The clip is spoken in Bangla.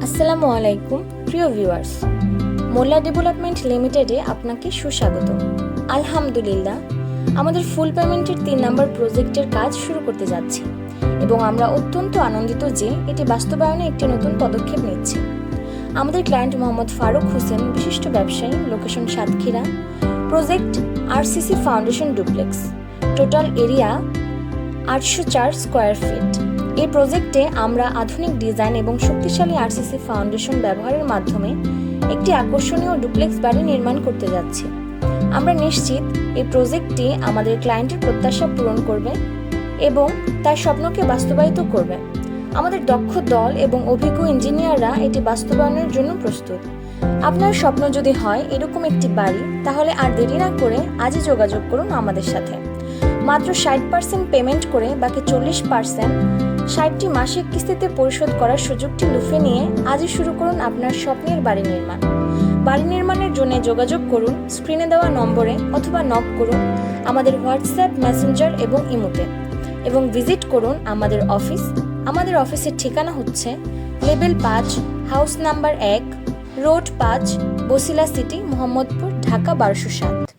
আসসালামু আলাইকুম প্রিয় ভিউয়ার্স, মোল্লা ডেভেলপমেন্ট লিমিটেডে আপনাকে সুস্বাগত। আলহামদুলিল্লাহ, আমাদের ফুল পেমেন্টের 3 নম্বর প্রজেক্টের কাজ শুরু করতে যাচ্ছি এবং আমরা অত্যন্ত আনন্দিত যে এটি বাস্তবায়নে একটি নতুন পদক্ষেপ নিচ্ছে। আমাদের ক্লায়েন্ট মোহাম্মদ ফারুক হোসেন, বিশিষ্ট ব্যবসায়ী, location Satkhira, project RCC foundation duplex, total area 804 square feet. এই প্রজেক্টে আমরা আধুনিক ডিজাইন এবং শক্তিশালী আরসিসি ফাউন্ডেশন ব্যবহারের মাধ্যমে একটি আকর্ষণীয় ডুপ্লেক্স বাড়ি নির্মাণ করতে যাচ্ছি। আমরা নিশ্চিত এই প্রজেক্টটি আমাদের ক্লায়েন্টের প্রত্যাশা পূরণ করবে এবং তার স্বপ্নকে বাস্তবায়িত করবে। আমাদের দক্ষ দল এবং অভিজ্ঞ ইঞ্জিনিয়াররা এটি বাস্তবায়নের জন্য প্রস্তুত। আপনার স্বপ্ন যদি হয় এরকম একটি বাড়ি, তাহলে আর দেরি না করে আজই যোগাযোগ করুন আমাদের সাথে। মাত্র 60% পেমেন্ট করে বাকি 40% 60টি মাসিক কিস্তিতে পরিশোধ করার সুযোগটি লুফে নিয়ে আজই শুরু করুন আপনার স্বপ্নের বাড়ি নির্মাণ। বাড়ি নির্মাণের জন্য যোগাযোগ করুন স্ক্রিনে দেওয়া নম্বরে অথবা নক করুন আমাদের হোয়াটসঅ্যাপ, মেসেঞ্জার এবং ইমোতে, এবং ভিজিট করুন আমাদের অফিস। আমাদের অফিসের ঠিকানা হচ্ছে level 5, house number 1, road 5, Basila city, Mohammadpur, Dhaka 1207।